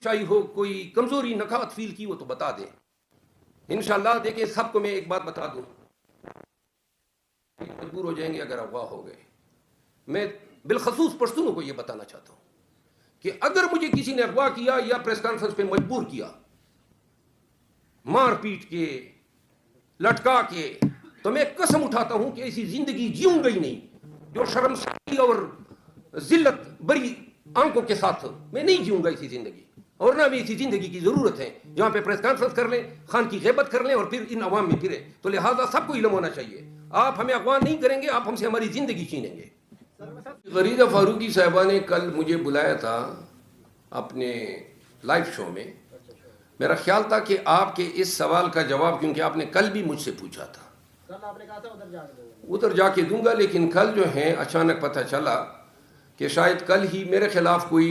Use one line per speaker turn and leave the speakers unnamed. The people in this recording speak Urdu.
چاہیے ہو، کوئی کمزوری نکات فیل کی وہ تو بتا دیں انشاءاللہ. دیکھیں سب کو میں ایک بات بتا دوں، مجبور ہو جائیں گے اگر اغوا ہو گئے. میں بالخصوص پشتونوں کو یہ بتانا چاہتا ہوں کہ اگر مجھے کسی نے اغوا کیا یا پریس کانفرنس پہ مجبور کیا مار پیٹ کے لٹکا کے، تو میں قسم اٹھاتا ہوں کہ ایسی زندگی جیوں گا ہی نہیں جو شرمساری اور ذلت بری آنکھوں کے ساتھ. میں نہیں جیوں گا ایسی زندگی، اور نہ بھی ایسی زندگی کی ضرورت ہے جہاں پہ پریس کانفرنس کر لیں، خان کی غیبت کر لیں اور پھر ان عوام میں پھرے. تو لہٰذا سب کو علم ہونا چاہیے، آپ ہمیں اغوا نہیں کریں گے، آپ ہم سے ہماری زندگی چھینیں گے. غریزہ فاروقی صاحبہ نے کل مجھے بلایا تھا اپنے لائیو شو میں. میرا خیال تھا کہ آپ کے اس سوال کا جواب، کیونکہ آپ نے کل بھی مجھ سے پوچھا تھا، ادھر جا کے دوں گا. لیکن کل جو ہے اچانک پتہ چلا کہ شاید کل ہی میرے خلاف کوئی